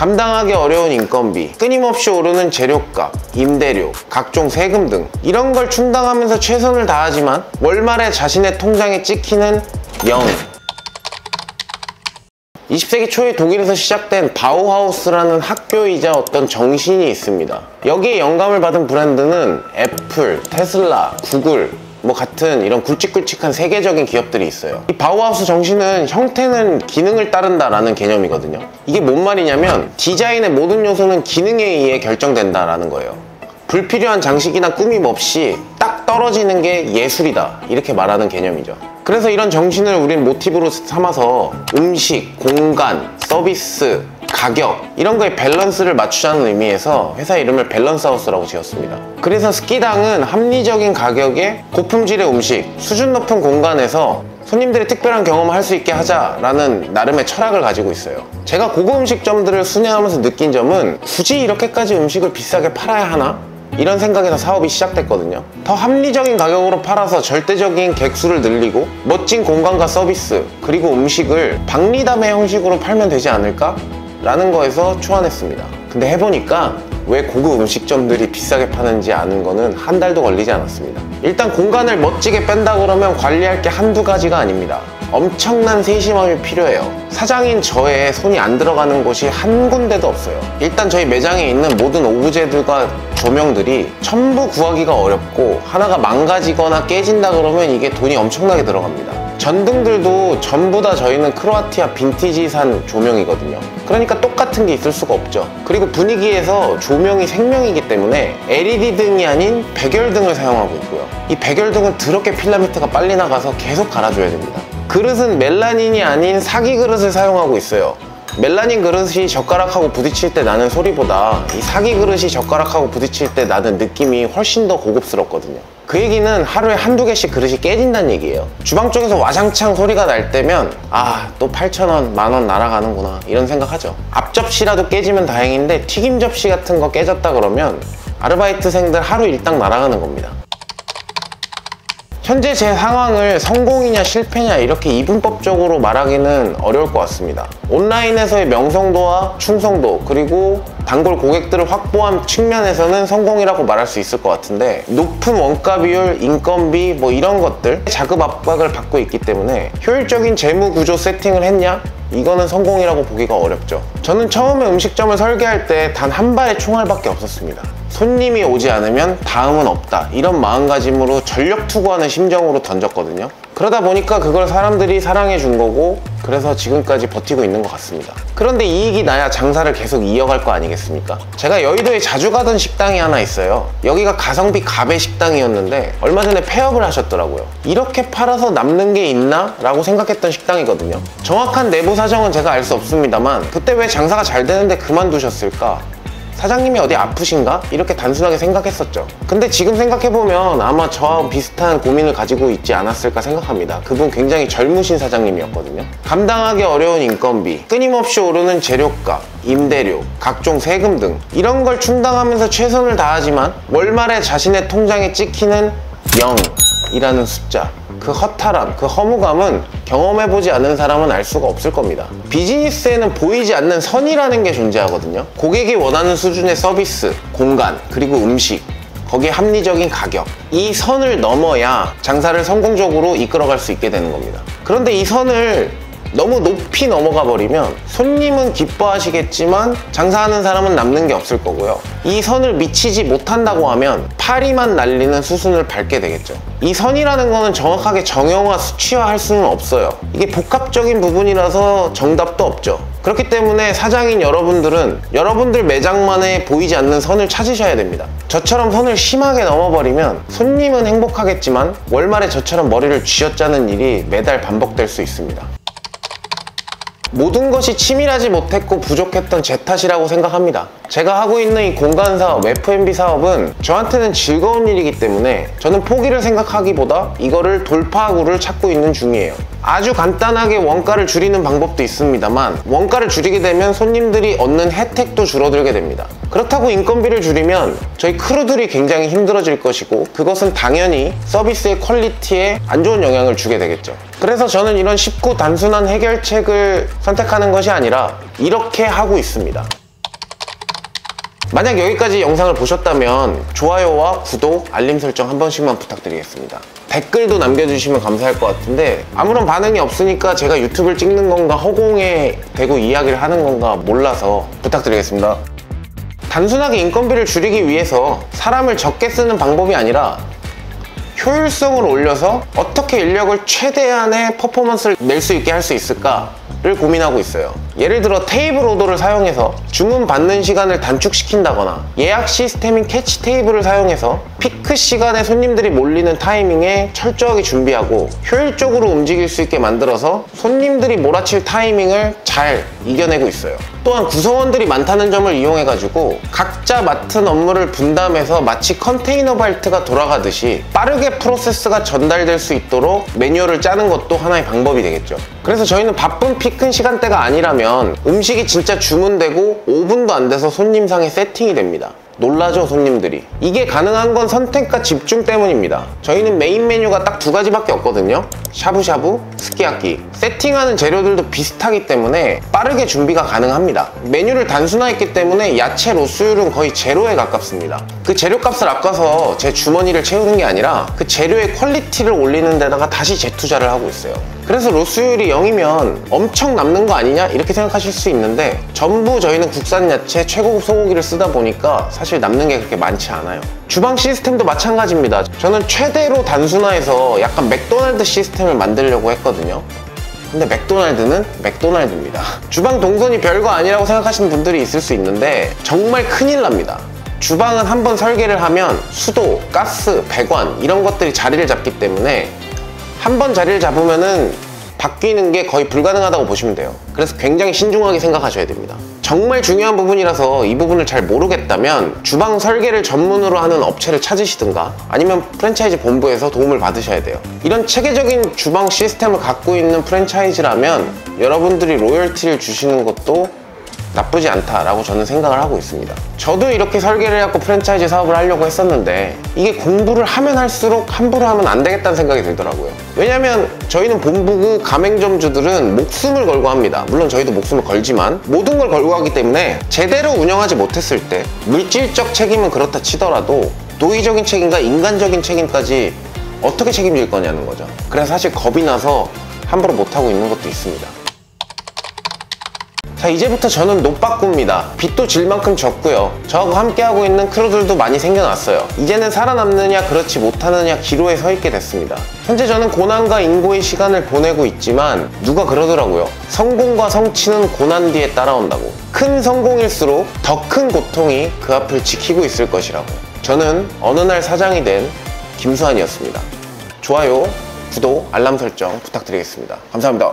감당하기 어려운 인건비, 끊임없이 오르는 재료값, 임대료, 각종 세금 등 이런 걸 충당하면서 최선을 다하지만 월말에 자신의 통장에 찍히는 0. 20세기 초에 독일에서 시작된 바우하우스라는 학교이자 어떤 정신이 있습니다. 여기에 영감을 받은 브랜드는 애플, 테슬라, 구글 같은 이런 굵직굵직한 세계적인 기업들이 있어요. 이 바우하우스 정신은 형태는 기능을 따른다라는 개념이거든요. 이게 뭔 말이냐면 디자인의 모든 요소는 기능에 의해 결정된다라는 거예요. 불필요한 장식이나 꾸밈 없이 딱 떨어지는 게 예술이다, 이렇게 말하는 개념이죠. 그래서 이런 정신을 우린 모티브로 삼아서 음식, 공간, 서비스, 가격 이런 거에 밸런스를 맞추자는 의미에서 회사 이름을 밸런스하우스라고 지었습니다. 그래서 스키당은 합리적인 가격에 고품질의 음식, 수준 높은 공간에서 손님들이 특별한 경험을 할 수 있게 하자라는 나름의 철학을 가지고 있어요. 제가 고급 음식점들을 순회하면서 느낀 점은 굳이 이렇게까지 음식을 비싸게 팔아야 하나? 이런 생각에서 사업이 시작됐거든요. 더 합리적인 가격으로 팔아서 절대적인 객수를 늘리고 멋진 공간과 서비스 그리고 음식을 박리담회 형식으로 팔면 되지 않을까? 라는 거에서 초안했습니다. 근데 해보니까 왜 고급 음식점들이 비싸게 파는지 아는 거는 한 달도 걸리지 않았습니다. 일단 공간을 멋지게 뺀다 그러면 관리할 게 한두 가지가 아닙니다. 엄청난 세심함이 필요해요. 사장인 저의 손이 안 들어가는 곳이 한 군데도 없어요. 일단 저희 매장에 있는 모든 오브제들과 조명들이 전부 구하기가 어렵고 하나가 망가지거나 깨진다 그러면 이게 돈이 엄청나게 들어갑니다. 전등들도 전부 다 저희는 크로아티아 빈티지산 조명이거든요. 그러니까 똑같은 게 있을 수가 없죠. 그리고 분위기에서 조명이 생명이기 때문에 LED 등이 아닌 백열등을 사용하고 있고요. 이 백열등은 더럽게 필라멘트가 빨리 나가서 계속 갈아줘야 됩니다. 그릇은 멜라닌이 아닌 사기 그릇을 사용하고 있어요. 멜라닌 그릇이 젓가락하고 부딪힐 때 나는 소리보다 이 사기 그릇이 젓가락하고 부딪힐 때 나는 느낌이 훨씬 더 고급스럽거든요. 그 얘기는 하루에 한두 개씩 그릇이 깨진다는 얘기예요. 주방 쪽에서 와장창 소리가 날 때면 또 8,000원, 만원 날아가는구나 이런 생각하죠. 앞접시라도 깨지면 다행인데 튀김 접시 같은 거 깨졌다 그러면 아르바이트생들 하루 일당 날아가는 겁니다. 현재 제 상황을 성공이냐 실패냐 이렇게 이분법적으로 말하기는 어려울 것 같습니다. 온라인에서의 명성도와 충성도 그리고 단골 고객들을 확보한 측면에서는 성공이라고 말할 수 있을 것 같은데 높은 원가 비율, 인건비 이런 것들 자금 압박을 받고 있기 때문에 효율적인 재무 구조 세팅을 했냐? 이거는 성공이라고 보기가 어렵죠. 저는 처음에 음식점을 설계할 때 단 한 발의 총알밖에 없었습니다. 손님이 오지 않으면 다음은 없다, 이런 마음가짐으로 전력 투구하는 심정으로 던졌거든요. 그러다 보니까 그걸 사람들이 사랑해 준 거고 그래서 지금까지 버티고 있는 것 같습니다. 그런데 이익이 나야 장사를 계속 이어갈 거 아니겠습니까? 제가 여의도에 자주 가던 식당이 하나 있어요. 여기가 가성비 갑의 식당이었는데 얼마 전에 폐업을 하셨더라고요. 이렇게 팔아서 남는 게 있나? 라고 생각했던 식당이거든요. 정확한 내부 사정은 제가 알 수 없습니다만 그때 왜 장사가 잘 되는데 그만두셨을까? 사장님이 어디 아프신가? 이렇게 단순하게 생각했었죠. 근데 지금 생각해보면 아마 저와 비슷한 고민을 가지고 있지 않았을까 생각합니다. 그분 굉장히 젊으신 사장님이었거든요. 감당하기 어려운 인건비, 끊임없이 오르는 재료값, 임대료, 각종 세금 등 이런 걸 충당하면서 최선을 다하지만 월말에 자신의 통장에 찍히는 0이라는 숫자, 그 허탈함, 그 허무감은 경험해보지 않는 사람은 알 수가 없을 겁니다. 비즈니스에는 보이지 않는 선이라는 게 존재하거든요. 고객이 원하는 수준의 서비스, 공간, 그리고 음식, 거기에 합리적인 가격, 이 선을 넘어야 장사를 성공적으로 이끌어갈 수 있게 되는 겁니다. 그런데 이 선을 너무 높이 넘어가 버리면 손님은 기뻐하시겠지만 장사하는 사람은 남는 게 없을 거고요. 이 선을 미치지 못한다고 하면 파리만 날리는 수순을 밟게 되겠죠. 이 선이라는 거는 정확하게 정형화, 수치화할 수는 없어요. 이게 복합적인 부분이라서 정답도 없죠. 그렇기 때문에 사장인 여러분들은 여러분들 매장만에 보이지 않는 선을 찾으셔야 됩니다. 저처럼 선을 심하게 넘어버리면 손님은 행복하겠지만 월말에 저처럼 머리를 쥐어짜는 일이 매달 반복될 수 있습니다. 모든 것이 치밀하지 못했고 부족했던 제 탓이라고 생각합니다. 제가 하고 있는 이 공간 사업, F&B 사업은 저한테는 즐거운 일이기 때문에 저는 포기를 생각하기보다 이거를 돌파구를 찾고 있는 중이에요. 아주 간단하게 원가를 줄이는 방법도 있습니다만 원가를 줄이게 되면 손님들이 얻는 혜택도 줄어들게 됩니다. 그렇다고 인건비를 줄이면 저희 크루들이 굉장히 힘들어질 것이고 그것은 당연히 서비스의 퀄리티에 안 좋은 영향을 주게 되겠죠. 그래서 저는 이런 쉽고 단순한 해결책을 선택하는 것이 아니라 이렇게 하고 있습니다. 만약 여기까지 영상을 보셨다면 좋아요와 구독, 알림 설정 한 번씩만 부탁드리겠습니다. 댓글도 남겨주시면 감사할 것 같은데 아무런 반응이 없으니까 제가 유튜브를 찍는 건가 허공에 대고 이야기를 하는 건가 몰라서 부탁드리겠습니다. 단순하게 인건비를 줄이기 위해서 사람을 적게 쓰는 방법이 아니라 효율성을 올려서 어떻게 인력을 최대한의 퍼포먼스를 낼 수 있게 할 수 있을까를 고민하고 있어요. 예를 들어 테이블 오더를 사용해서 주문 받는 시간을 단축시킨다거나 예약 시스템인 캐치 테이블을 사용해서 피크 시간에 손님들이 몰리는 타이밍에 철저하게 준비하고 효율적으로 움직일 수 있게 만들어서 손님들이 몰아칠 타이밍을 잘 이겨내고 있어요. 또한 구성원들이 많다는 점을 이용해가지고 각자 맡은 업무를 분담해서 마치 컨테이너 벨트가 돌아가듯이 빠르게 프로세스가 전달될 수 있도록 매뉴얼을 짜는 것도 하나의 방법이 되겠죠. 그래서 저희는 바쁜 피크 시간대가 아니라면 음식이 진짜 주문되고 5분도 안 돼서 손님상에 세팅이 됩니다. 놀라죠, 손님들이. 이게 가능한 건 선택과 집중 때문입니다. 저희는 메인 메뉴가 딱 두 가지밖에 없거든요. 샤브샤브, 스키야키. 세팅하는 재료들도 비슷하기 때문에 빠르게 준비가 가능합니다. 메뉴를 단순화했기 때문에 야채 로스율은 거의 제로에 가깝습니다. 그 재료값을 아껴서 제 주머니를 채우는 게 아니라 그 재료의 퀄리티를 올리는 데다가 다시 재투자를 하고 있어요. 그래서 로스율이 0이면 엄청 남는 거 아니냐? 이렇게 생각하실 수 있는데 전부 저희는 국산 야채 최고급 소고기를 쓰다 보니까 사실 남는 게 그렇게 많지 않아요. 주방 시스템도 마찬가지입니다. 저는 최대로 단순화해서 약간 맥도날드 시스템을 만들려고 했거든요. 근데 맥도날드는 맥도날드입니다. 주방 동선이 별거 아니라고 생각하시는 분들이 있을 수 있는데 정말 큰일 납니다. 주방은 한번 설계를 하면 수도, 가스, 배관 이런 것들이 자리를 잡기 때문에 한번 자리를 잡으면은 바뀌는 게 거의 불가능하다고 보시면 돼요. 그래서 굉장히 신중하게 생각하셔야 됩니다. 정말 중요한 부분이라서 이 부분을 잘 모르겠다면 주방 설계를 전문으로 하는 업체를 찾으시든가 아니면 프랜차이즈 본부에서 도움을 받으셔야 돼요. 이런 체계적인 주방 시스템을 갖고 있는 프랜차이즈라면 여러분들이 로열티를 주시는 것도 나쁘지 않다라고 저는 생각을 하고 있습니다. 저도 이렇게 설계를 해갖고 프랜차이즈 사업을 하려고 했었는데 이게 공부를 하면 할수록 함부로 하면 안 되겠다는 생각이 들더라고요. 왜냐면 저희는 본부고 가맹점주들은 목숨을 걸고 합니다. 물론 저희도 목숨을 걸지만 모든 걸 걸고 하기 때문에 제대로 운영하지 못했을 때 물질적 책임은 그렇다 치더라도 도의적인 책임과 인간적인 책임까지 어떻게 책임질 거냐는 거죠. 그래서 사실 겁이 나서 함부로 못하고 있는 것도 있습니다. 자, 이제부터 저는 노빠꾸입니다. 빚도 질 만큼 졌고요. 저하고 함께하고 있는 크루들도 많이 생겨났어요. 이제는 살아남느냐 그렇지 못하느냐 기로에 서 있게 됐습니다. 현재 저는 고난과 인고의 시간을 보내고 있지만 누가 그러더라고요. 성공과 성취는 고난 뒤에 따라온다고. 큰 성공일수록 더 큰 고통이 그 앞을 지키고 있을 것이라고. 저는 어느 날 사장이 된 김수환이었습니다. 좋아요, 구독, 알람 설정 부탁드리겠습니다. 감사합니다.